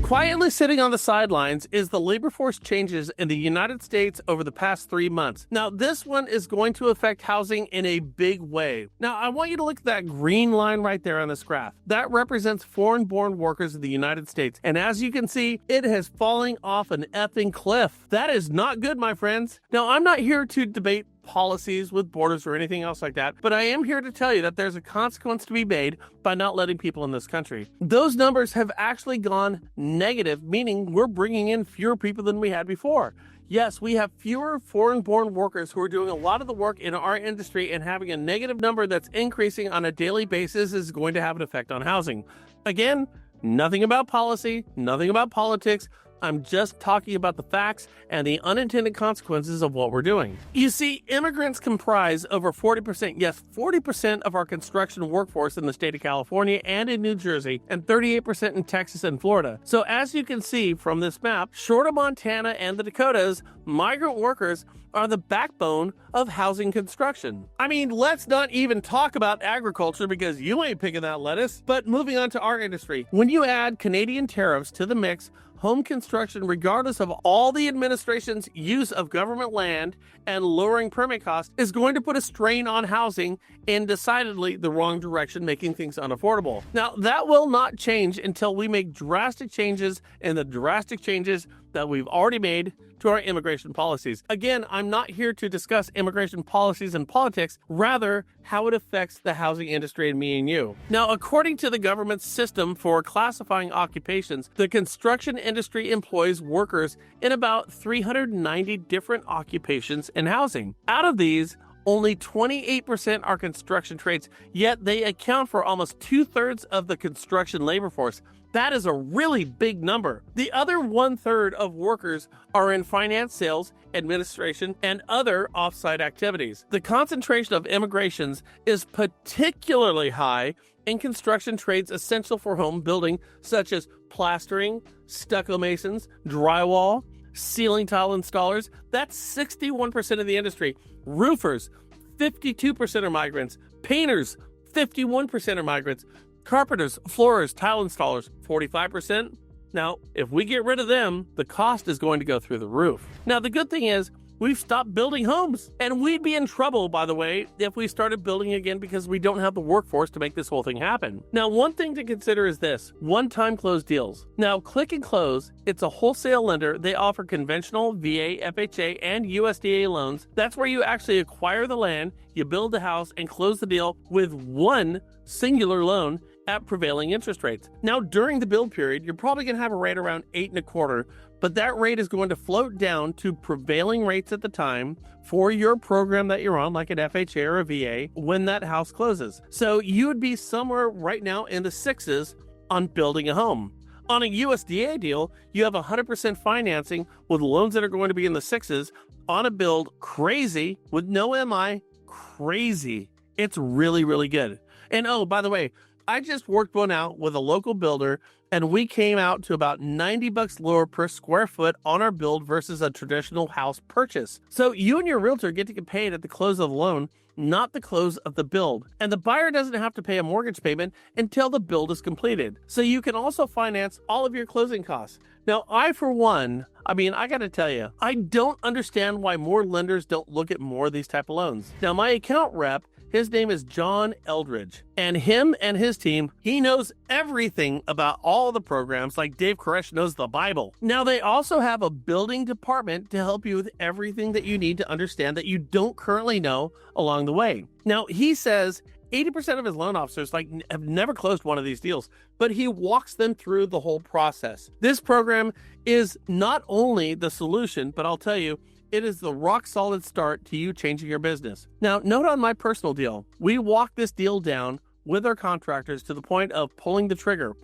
Quietly sitting on the sidelines is the labor force changes in the United States over the past 3 months. Now, this one is going to affect housing in a big way. Now, I want you to look at that green line right there on this graph. That represents foreign-born workers in the United States. And as you can see, it is falling off an effing cliff. That is not good, my friends. Now, I'm not here to debate policies with borders or anything else like that, but I am here to tell you that there's a consequence to be made by not letting people in this country. Those numbers have actually gone negative, meaning we're bringing in fewer people than we had before. Yes, we have fewer foreign-born workers who are doing a lot of the work in our industry, and having a negative number that's increasing on a daily basis is going to have an effect on housing. Again, nothing about policy, nothing about politics. I'm just talking about the facts and the unintended consequences of what we're doing. You see, immigrants comprise over 40%, yes, 40% of our construction workforce in the state of California and in New Jersey, and 38% in Texas and Florida. So as you can see from this map, short of Montana and the Dakotas, migrant workers are the backbone of housing construction. I mean, let's not even talk about agriculture because you ain't picking that lettuce. But moving on to our industry, when you add Canadian tariffs to the mix, home construction, regardless of all the administration's use of government land and lowering permit costs, is going to put a strain on housing in decidedly the wrong direction, making things unaffordable. Now, that will not change until we make drastic changes in the drastic changes that we've already made to our immigration policies. Again, I'm not here to discuss immigration policies and politics, rather how it affects the housing industry and me and you. Now, according to the government's system for classifying occupations, the construction industry employs workers in about 390 different occupations in housing. Out of these, only 28% are construction trades, yet they account for almost 2/3 of the construction labor force. That is a really big number. The other 1/3 of workers are in finance, sales, administration, and other off-site activities. The concentration of immigrations is particularly high in construction trades essential for home building, such as plastering, stucco masons, drywall, ceiling tile installers. That's 61% of the industry. Roofers, 52% are migrants. Painters, 51% are migrants. Carpenters, floorers, tile installers, 45%. Now, if we get rid of them, the cost is going to go through the roof. Now, the good thing is, we've stopped building homes. And we'd be in trouble, by the way, if we started building again because we don't have the workforce to make this whole thing happen. Now, one thing to consider is this: one-time close deals. Now, Click and Close, it's a wholesale lender. They offer conventional VA, FHA, and USDA loans. That's where you actually acquire the land, you build the house, and close the deal with one singular loan at prevailing interest rates. Now, during the build period, you're probably going to have a rate around 8.25%, but that rate is going to float down to prevailing rates at the time for your program that you're on, like an FHA or a VA, when that house closes. So you would be somewhere right now in the 6s on building a home. On a USDA deal, you have 100% financing with loans that are going to be in the 6s on a build. Crazy, with no MI, crazy. It's really, really good. And oh, by the way, I just worked one out with a local builder, and we came out to about $90 lower per square foot on our build versus a traditional house purchase. So you and your realtor get to get paid at the close of the loan, not the close of the build. And the buyer doesn't have to pay a mortgage payment until the build is completed. So you can also finance all of your closing costs. Now, I gotta tell you, I don't understand why more lenders don't look at more of these type of loans. Now, my account rep, his name is John Eldridge, and him and his team, he knows everything about all the programs, like Dave Koresh knows the Bible. Now, they also have a building department to help you with everything that you need to understand that you don't currently know along the way. Now, he says 80% of his loan officers have never closed one of these deals, but he walks them through the whole process. This program is not only the solution, but I'll tell you, it is the rock-solid start to you changing your business. Now, note on my personal deal, we walked this deal down with our contractors to the point of pulling the trigger.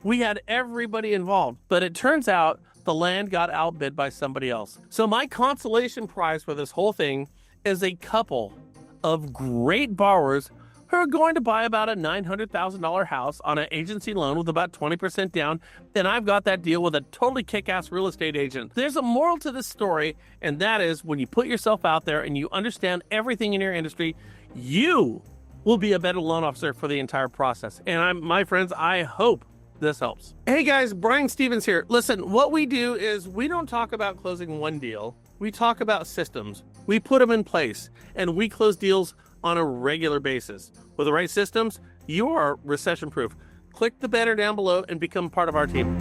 We had everybody involved, but it turns out the land got outbid by somebody else. So my consolation prize for this whole thing is a couple of great borrowers who are going to buy about a $900,000 house on an agency loan with about 20% down, and I've got that deal with a totally kick-ass real estate agent. There's a moral to this story, and that is when you put yourself out there and you understand everything in your industry, you will be a better loan officer for the entire process. And my friends, I hope this helps. Hey guys, Brian Stevens here. Listen, what we do is we don't talk about closing one deal. We talk about systems. We put them in place, and we close deals on a regular basis. With the right systems, you are recession-proof. Click the banner down below and become part of our team.